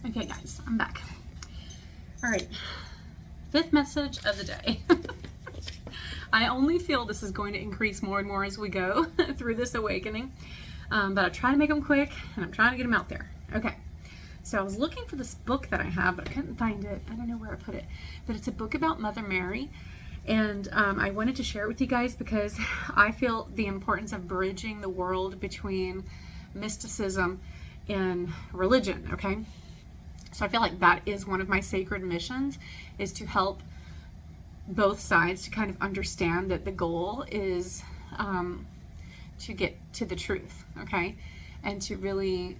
Okay guys, I'm back. All right, fifth message of the day. I only feel this is going to increase more and more as we go through this awakening, but I try to make them quick and I'm trying to get them out there. Okay, so I was looking for this book that I have, but I couldn't find it. I don't know where I put it, but it's a book about Mother Mary. And I wanted to share it with you guys because I feel the importance of bridging the world between mysticism and religion, okay? So I feel like that is one of my sacred missions, is to help both sides to kind of understand that the goal is to get to the truth, okay? And to really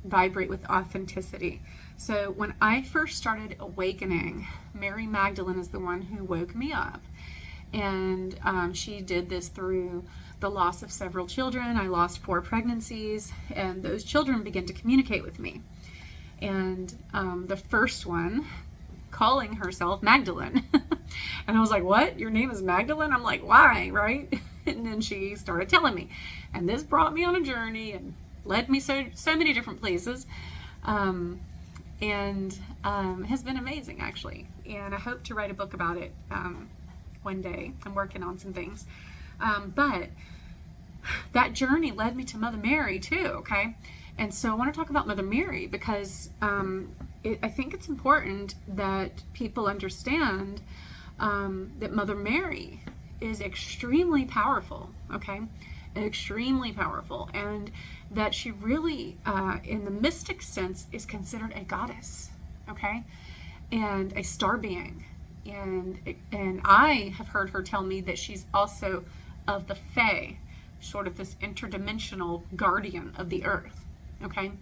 vibrate with authenticity. So when I first started awakening, Mary Magdalene is the one who woke me up. And she did this through the loss of several children. I lost 4 pregnancies, and those children began to communicate with me. And the first one calling herself Magdalene. And I was like, what? Your name is Magdalene? I'm like, why, right? And then she started telling me. And this brought me on a journey and led me so many different places. And has been amazing, actually. And I hope to write a book about it one day. I'm working on some things. But that journey led me to Mother Mary, too, okay? And so I want to talk about Mother Mary because I think it's important that people understand that Mother Mary is extremely powerful, okay? Extremely powerful, and that she really, in the mystic sense, is considered a goddess, okay? And a star being. And I have heard her tell me that she's also of the Fae, sort of this interdimensional guardian of the earth. Okay,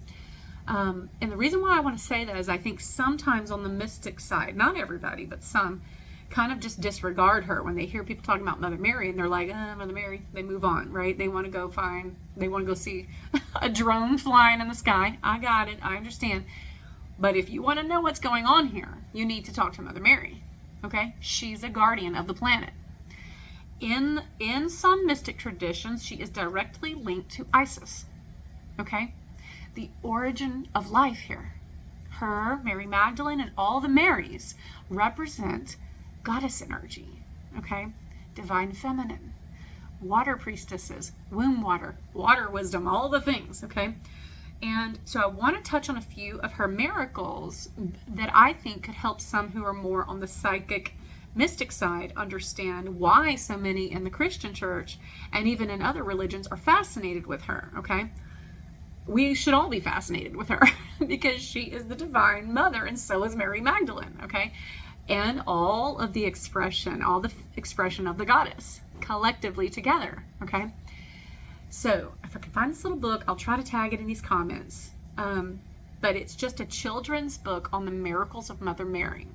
and the reason why I want to say that is I think sometimes on the mystic side, not everybody, but some, kind of just disregard her when they hear people talking about Mother Mary, and they're like, Mother Mary, they move on, right? They want to go see a drone flying in the sky. I got it, I understand. But if you want to know what's going on here, you need to talk to Mother Mary, okay? She's a guardian of the planet. In some mystic traditions, she is directly linked to Isis, okay? The origin of life here. Her, Mary Magdalene, and all the Marys represent goddess energy, okay? Divine feminine, water priestesses, womb water, water wisdom, all the things, okay? And so I want to touch on a few of her miracles that I think could help some who are more on the psychic, mystic side understand why so many in the Christian church and even in other religions are fascinated with her, okay? We should all be fascinated with her because she is the divine mother, and so is Mary Magdalene, okay? And all the expression of the goddess collectively together, okay? So if I can find this little book, I'll try to tag it in these comments. But it's just a children's book on the miracles of Mother Mary.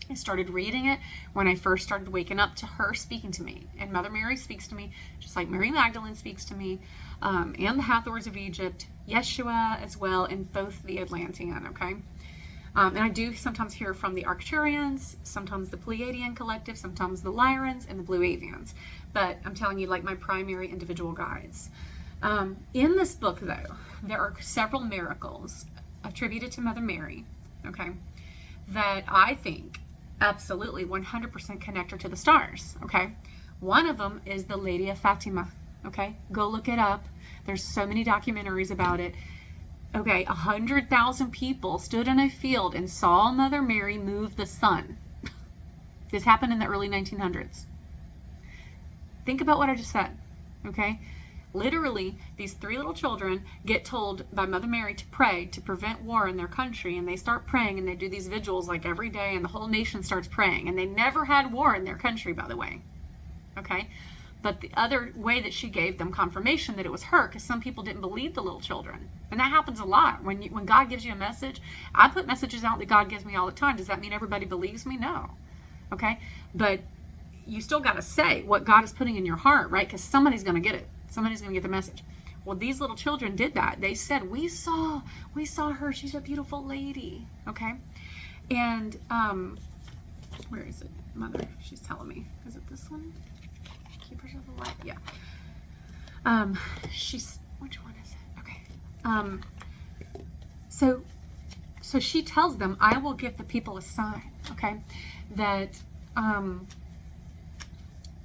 I started reading it when I first started waking up to her speaking to me. And Mother Mary speaks to me just like Mary Magdalene speaks to me, and the Hathors of Egypt, Yeshua as well, and both the Atlantean, okay? And I do sometimes hear from the Arcturians, sometimes the Pleiadian collective, sometimes the Lyrans, and the Blue Avians. But I'm telling you, like, my primary individual guides. In this book, though, there are several miracles attributed to Mother Mary, okay, that I think absolutely 100% connect her to the stars, okay? One of them is the Lady of Fatima, okay? Go look it up. There's so many documentaries about it. Okay, 100,000 people stood in a field and saw Mother Mary move the sun. This happened in the early 1900s. Think about what I just said, okay? Literally, these 3 little children get told by Mother Mary to pray to prevent war in their country, and they start praying, and they do these vigils like every day, and the whole nation starts praying, and they never had war in their country, by the way, okay? But the other way that she gave them confirmation that it was her, because some people didn't believe the little children, and that happens a lot. When God gives you a message, I put messages out that God gives me all the time. Does that mean everybody believes me? No, okay? But you still got to say what God is putting in your heart, right? Because somebody's going to get it. Somebody's going to get the message. Well, these little children did that. They said, we saw her. She's a beautiful lady. Okay. And, where is it? Mother, she's telling me. Is it this one? Keep herself alive. Yeah. Which one is it? Okay. So So she tells them, I will give the people a sign, okay, that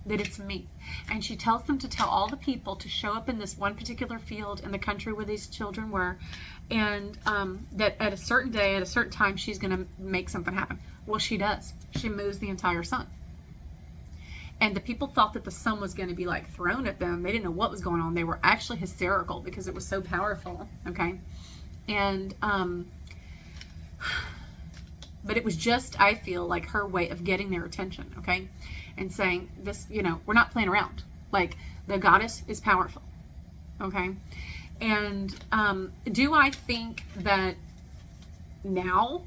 it's me. And she tells them to tell all the people to show up in this one particular field in the country where these children were, and that at a certain day, at a certain time, she's going to make something happen. Well, she does. She moves the entire sun. And the people thought that the sun was going to be like thrown at them. They didn't know what was going on. They were actually hysterical because it was so powerful, okay? And, but it was just, I feel like, her way of getting their attention, okay? And saying, this, you know, we're not playing around. Like, the goddess is powerful, okay? And do I think that now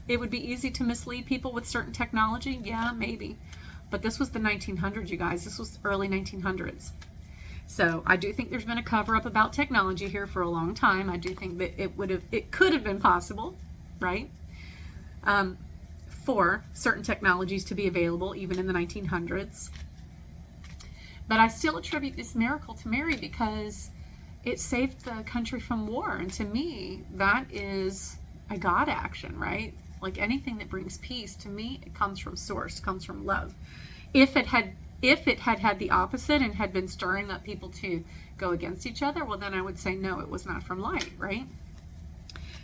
it would be easy to mislead people with certain technology? Yeah, maybe. But this was the 1900s, you guys. This was early 1900s. So I do think there's been a cover-up about technology here for a long time. I do think that it could have been possible, right? For certain technologies to be available even in the 1900s. But I still attribute this miracle to Mary because it saved the country from war. And to me, that is a God action, right? Like anything that brings peace, to me, it comes from source, comes from love. If it had the opposite and had been stirring up people to go against each other, well, then I would say, no, it was not from light, right?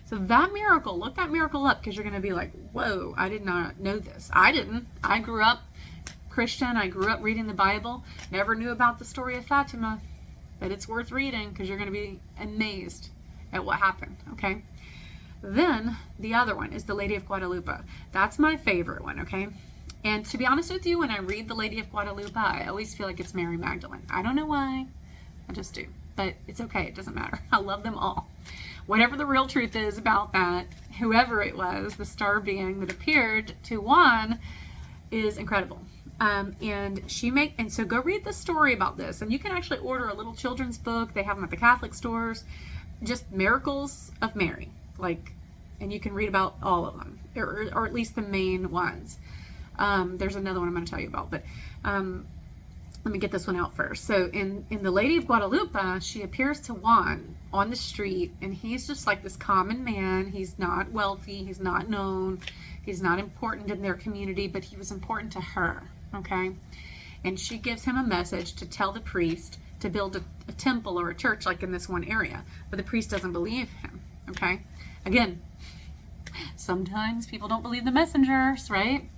So that miracle, look that miracle up, because you're going to be like, whoa, I did not know this. I didn't. I grew up Christian. I grew up reading the Bible. Never knew about the story of Fatima. But it's worth reading because you're going to be amazed at what happened, okay? Then the other one is the Lady of Guadalupe. That's my favorite one, okay? And to be honest with you, when I read the Lady of Guadalupe, I always feel like it's Mary Magdalene. I don't know why. I just do. But it's okay. It doesn't matter. I love them all. Whatever the real truth is about that, whoever it was, the star being that appeared to Juan, is incredible. And so go read the story about this. And you can actually order a little children's book. They have them at the Catholic stores. Just Miracles of Mary. And you can read about all of them, or at least the main ones. There's another one I'm going to tell you about, but let me get this one out first. So in the Lady of Guadalupe, she appears to Juan on the street, and he's just like this common man. He's not wealthy. He's not known. He's not important in their community, but he was important to her, okay? And she gives him a message to tell the priest to build a temple or a church like in this one area, but the priest doesn't believe him, okay? Again, sometimes people don't believe the messengers, right?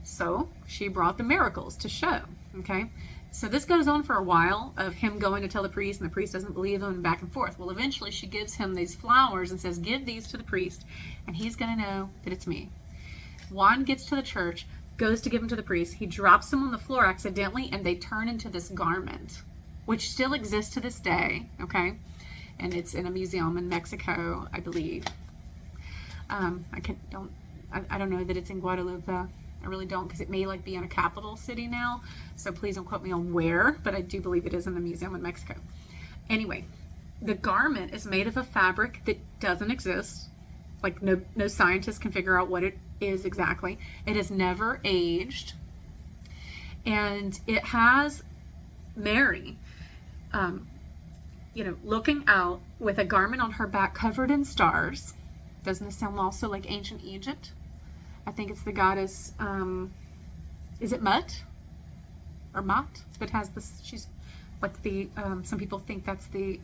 So she brought the miracles to show, okay? So this goes on for a while of him going to tell the priest, and the priest doesn't believe him, and back and forth. Well, eventually she gives him these flowers and says, give these to the priest, and he's going to know that it's me. Juan gets to the church, goes to give them to the priest. He drops them on the floor accidentally, and they turn into this garment, which still exists to this day, okay? And it's in a museum in Mexico, I believe. I don't know that it's in Guadalupe. I really don't, because it may be in a capital city now. So please don't quote me on where, but I do believe it is in the museum in Mexico. Anyway, the garment is made of a fabric that doesn't exist. No scientist can figure out what it is exactly. It has never aged. And it has Mary, looking out with a garment on her back covered in stars. Doesn't this sound also like ancient Egypt? I think it's the goddess, is it Mut? Or Mot? That has this, she's like some people think that's the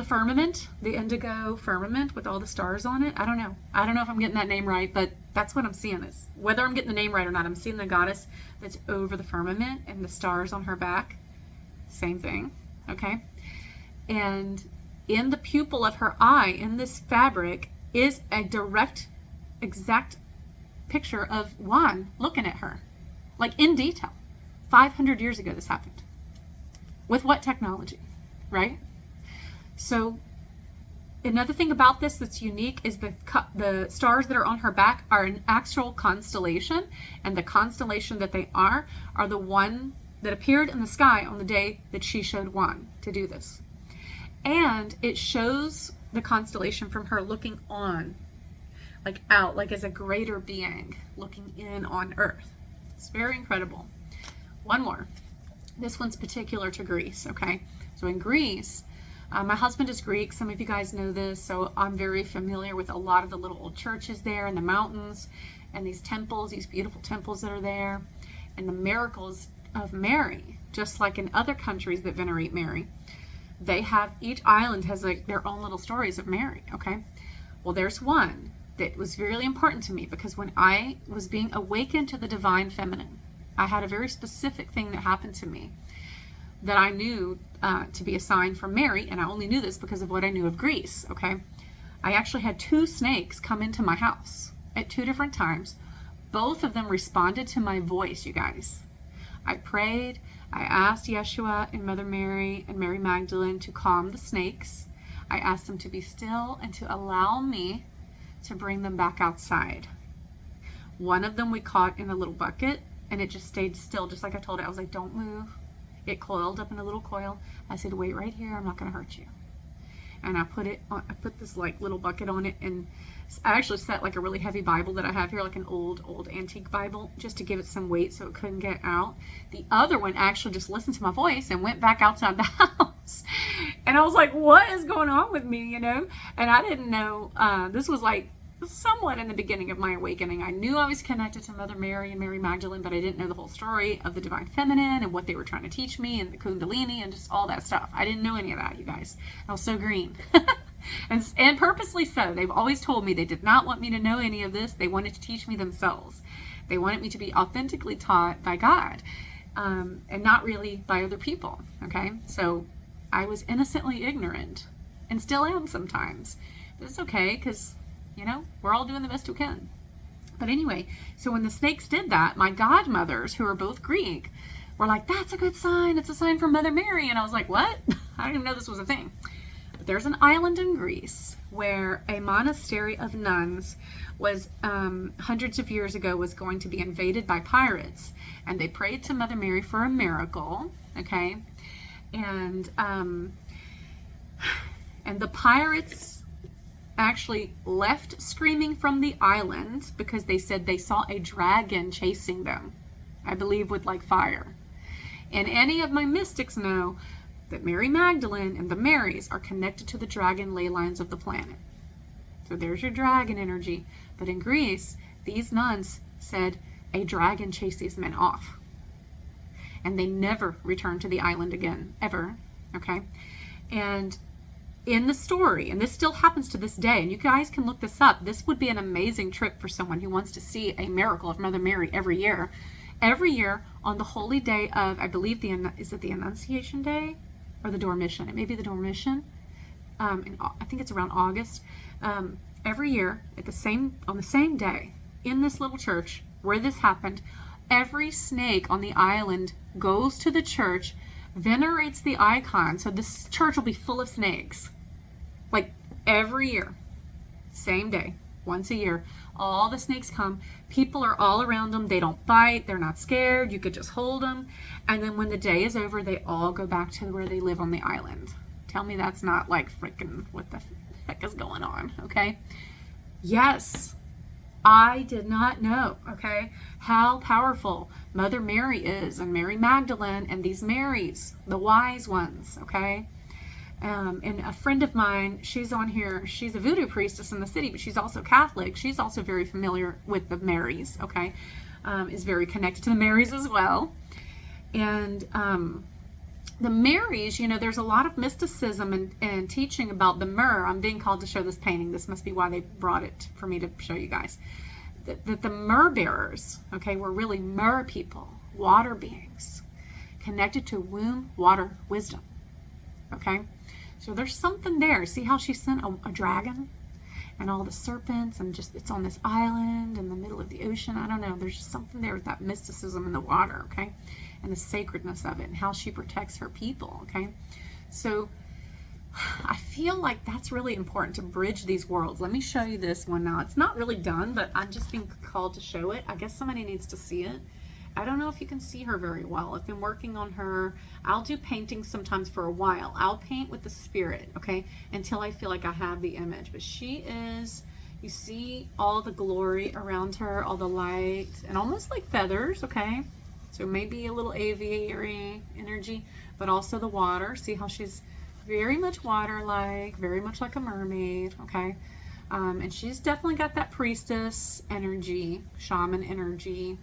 firmament, the indigo firmament with all the stars on it. I don't know. I don't know if I'm getting that name right, but that's what I'm seeing is. Whether I'm getting the name right or not, I'm seeing the goddess that's over the firmament and the stars on her back. Same thing, okay? And in the pupil of her eye, in this fabric, is a direct, exact picture of Juan looking at her, in detail. 500 years ago this happened. With what technology, right? So another thing about this that's unique is the stars that are on her back are an actual constellation, and the constellation that they are the one that appeared in the sky on the day that she showed Juan to do this. And it shows the constellation from her looking on, out, as a greater being looking in on Earth. It's very incredible. One more. This one's particular to Greece, okay? So in Greece, My husband is Greek. Some of you guys know this, so I'm very familiar with a lot of the little old churches there in the mountains and these temples, these beautiful temples that are there, and the miracles of Mary, just like in other countries that venerate Mary. They have, each island has like their own little stories of Mary, okay? Well, there's one that was really important to me because when I was being awakened to the divine feminine, I had a very specific thing that happened to me that I knew to be a sign from Mary, and I only knew this because of what I knew of Greece, okay? I actually had 2 snakes come into my house at 2 different times. Both of them responded to my voice, you guys. I prayed, I asked Yeshua and Mother Mary and Mary Magdalene to calm the snakes. I asked them to be still and to allow me to bring them back outside. One of them we caught in a little bucket, and it just stayed still, just like I told it. I was like, don't move. It coiled up in a little coil. I said, wait right here, I'm not going to hurt you. And I put this like little bucket on it, and I actually set like a really heavy Bible that I have here, like an old antique Bible, just to give it some weight so it couldn't get out. The other one actually just listened to my voice and went back outside the house. And I was like, what is going on with me, you know? And I didn't know, this was like somewhat in the beginning of my awakening. I knew I was connected to Mother Mary and Mary Magdalene, but I didn't know the whole story of the divine feminine and what they were trying to teach me and the kundalini and just all that stuff. I didn't know any of that, you guys. I was so green. and purposely so. They've always told me they did not want me to know any of this. They wanted to teach me themselves. They wanted me to be authentically taught by God, and not really by other people, okay? So I was innocently ignorant and still am sometimes. But it's okay, because you know, we're all doing the best we can. But anyway, so when the snakes did that, my godmothers, who are both Greek, were like, that's a good sign. It's a sign from Mother Mary. And I was like, what? I didn't even know this was a thing. But there's an island in Greece where a monastery of nuns was, hundreds of years ago, was going to be invaded by pirates. And they prayed to Mother Mary for a miracle, okay? And the pirates actually left screaming from the island because they said they saw a dragon chasing them, I believe with like fire. And any of my mystics know that Mary Magdalene and the Marys are connected to the dragon ley lines of the planet. So there's your dragon energy. But in Greece, these nuns said a dragon chased these men off. And they never returned to the island again, ever, okay? And in the story, and this still happens to this day, and you guys can look this up, this would be an amazing trip for someone who wants to see a miracle of Mother Mary every year. Every year on the holy day of, I believe, is it the Annunciation Day or the Dormition? It may be the Dormition. I think it's around August. Every year on the same day in this little church where this happened, every snake on the island goes to the church, venerates the icon, so this church will be full of snakes. Like every year, same day, once a year, all the snakes come. People are all around them. They don't bite. They're not scared. You could just hold them. And then when the day is over, they all go back to where they live on the island. Tell me that's not like freaking what the heck is going on, okay? Yes, I did not know, okay, how powerful Mother Mary is, and Mary Magdalene, and these Marys, the wise ones, okay? And a friend of mine, she's on here, she's a voodoo priestess in the city, but she's also Catholic. She's also very familiar with the Marys, okay? Is very connected to the Marys as well. And the Marys, you know, there's a lot of mysticism and teaching about the myrrh. I'm being called to show this painting. This must be why they brought it for me to show you guys. That the myrrh bearers, okay, were really myrrh people, water beings, connected to womb, water, wisdom, okay? So there's something there. See how she sent a dragon and all the serpents, and just it's on this island in the middle of the ocean. I don't know. There's just something there with that mysticism in the water, okay? And the sacredness of it and how she protects her people, okay? So I feel like that's really important to bridge these worlds. Let me show you this one now. It's not really done, but I'm just being called to show it. I guess somebody needs to see it. I don't know if you can see her very well. I've been working on her. I'll do paintings sometimes for a while. I'll paint with the spirit, okay, until I feel like I have the image. But she is, you see all the glory around her, all the light, and almost like feathers, okay? So maybe a little aviary energy, but also the water. See how she's very much water-like, very much like a mermaid, okay? And she's definitely got that priestess energy, shaman energy.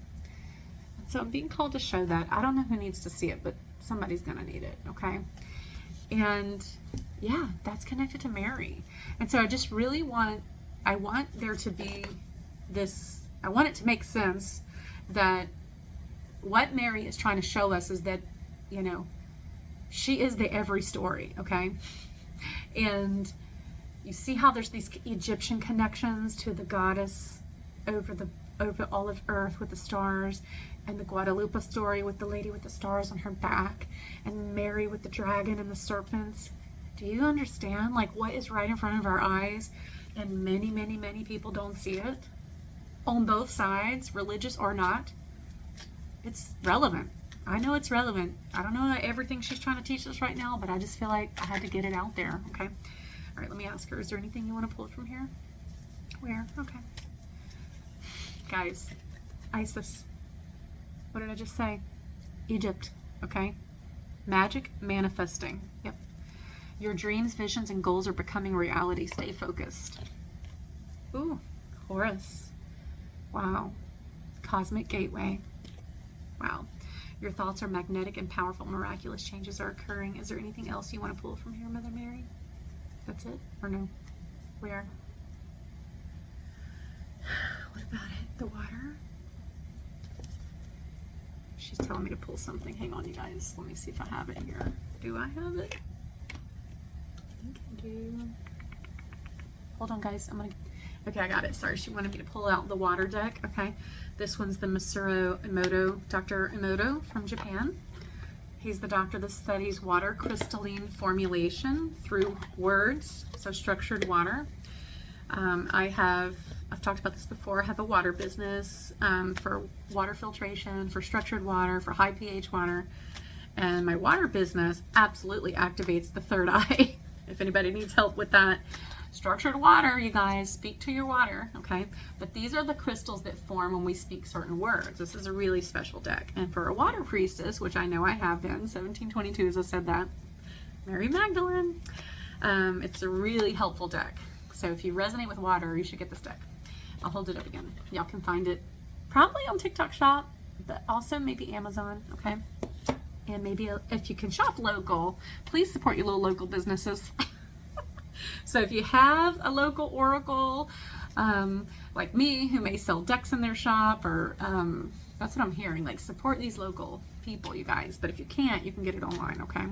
So I'm being called to show that. I don't know who needs to see it, but somebody's gonna need it, okay? And yeah, that's connected to Mary. And so I just really want there to be this, I want it to make sense that what Mary is trying to show us is that, you know, she is the every story, okay? And you see how there's these Egyptian connections to the goddess over all of earth with the stars, and the Guadalupe story with the lady with the stars on her back, and Mary with the dragon and the serpents. Do you understand, like, what is right in front of our eyes? And many, many, many people don't see it. On both sides, religious or not. It's relevant. I know it's relevant. I don't know everything she's trying to teach us right now, but I just feel like I had to get it out there, okay? All right, let me ask her, is there anything you want to pull from here? Where? Okay. Guys, Isis. What did I just say? Egypt, okay? Magic manifesting. Yep. Your dreams, visions, and goals are becoming reality. Stay focused. Ooh, Horus. Wow. Cosmic gateway. Wow. Your thoughts are magnetic and powerful. Miraculous changes are occurring. Is there anything else you want to pull from here, Mother Mary? That's it? Or no? Where? What about it? The water? She's telling me to pull something. Hang on, you guys. Let me see if I have it here. Do I have it? I think I do. Hold on, guys. Okay, I got it. Sorry, she wanted me to pull out the water deck. Okay, this one's the Masaru Emoto, Dr. Emoto from Japan. He's the doctor that studies water crystalline formulation through words, so structured water. I've talked about this before. I have a water business for water filtration, for structured water, for high pH water. And my water business absolutely activates the third eye. If anybody needs help with that. Structured water, you guys, speak to your water, okay? But these are the crystals that form when we speak certain words. This is a really special deck. And for a water priestess, which I know I have been, 1722 as I said that, Mary Magdalene, it's a really helpful deck. So if you resonate with water, you should get this deck. I'll hold it up again. Y'all can find it probably on TikTok Shop, but also maybe Amazon, okay? And maybe if you can shop local, please support your little local businesses. So if you have a local oracle, like me, who may sell decks in their shop, or that's what I'm hearing, like support these local people, you guys. But if you can't, you can get it online, okay?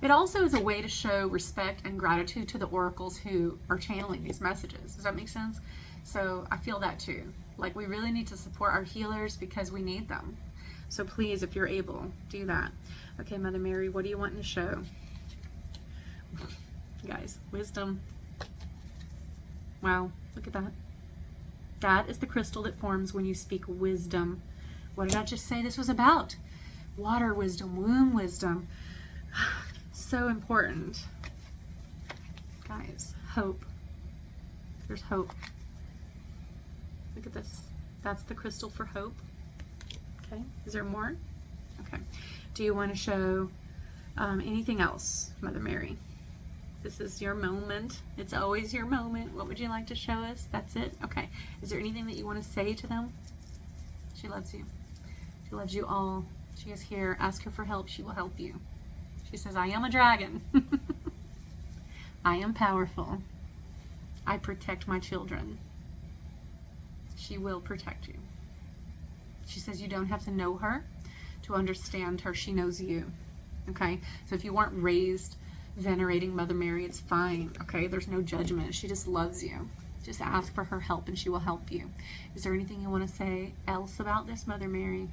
It also is a way to show respect and gratitude to the oracles who are channeling these messages. Does that make sense? So I feel that too. Like, we really need to support our healers because we need them. So please, if you're able, do that. Okay, Mother Mary, what do you want to show? Guys, wisdom. Wow, look at that. That is the crystal that forms when you speak wisdom. What did I just say this was about? Water wisdom, womb wisdom. So important. Guys, hope. There's hope. Look at this. That's the crystal for hope. Okay, is there more? Okay. Do you want to show anything else, Mother Mary? This is your moment. It's always your moment. What would you like to show us? That's it? Okay. Is there anything that you want to say to them? She loves you. She loves you all. She is here. Ask her for help. She will help you. She says, I am a dragon. I am powerful. I protect my children. She will protect you. She says you don't have to know her to understand her. She knows you. Okay? So if you weren't raised venerating Mother Mary, it's fine. Okay? There's no judgment. She just loves you. Just ask for her help and she will help you. Is there anything you want to say else about this, Mother Mary?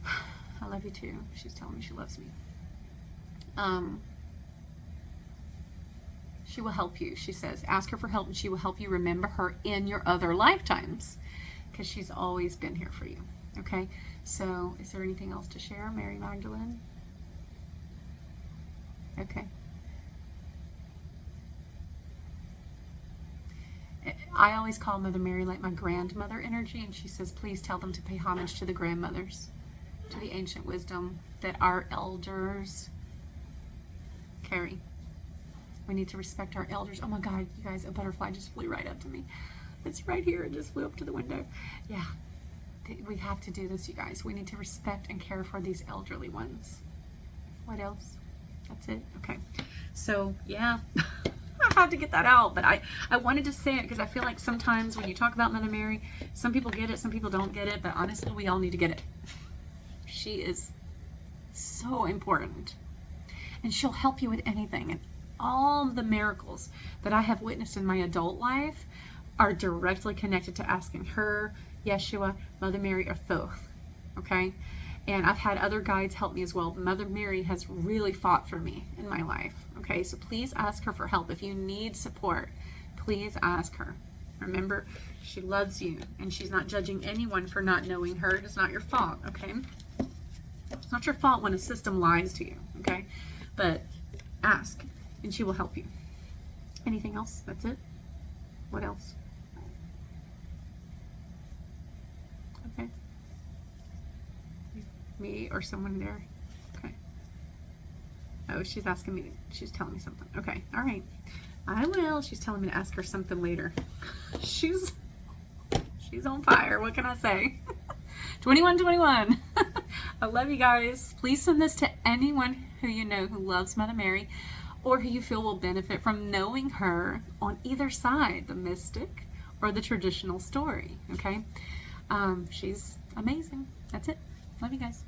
I love you too. She's telling me she loves me. She will help you, she says. Ask her for help and she will help you remember her in your other lifetimes, because she's always been here for you. Okay? So, is there anything else to share, Mary Magdalene? Okay. I always call Mother Mary like my grandmother energy, and she says, please tell them to pay homage to the grandmothers. to the ancient wisdom that our elders carry. We need to respect our elders. Oh my God, you guys, a butterfly just flew right up to me. It's right here. It just flew up to the window. Yeah, we have to do this, you guys. We need to respect and care for these elderly ones. What else? That's it. Okay. So, yeah, I had to get that out, but I wanted to say it because I feel like sometimes when you talk about Mother Mary, some people get it, some people don't get it, but honestly, we all need to get it. She is so important, and she'll help you with anything. And all the miracles that I have witnessed in my adult life are directly connected to asking her, Yeshua, Mother Mary, or Thoth. Okay? And I've had other guides help me as well. Mother Mary has really fought for me in my life. Okay? So please ask her for help. If you need support, please ask her. Remember, she loves you, and she's not judging anyone for not knowing her. It's not your fault. Okay? It's not your fault when a system lies to you. Okay? But ask, and she will help you. Anything else? That's it? What else? Okay. Me or someone there? Okay. Oh, she's asking me. She's telling me something. Okay. All right. I will. She's telling me to ask her something later. She's on fire. What can I say? 2121. I love you guys. Please send this to anyone who you know who loves Mother Mary, or who you feel will benefit from knowing her on either side, the mystic or the traditional story. Okay? She's amazing. That's it. Love you guys.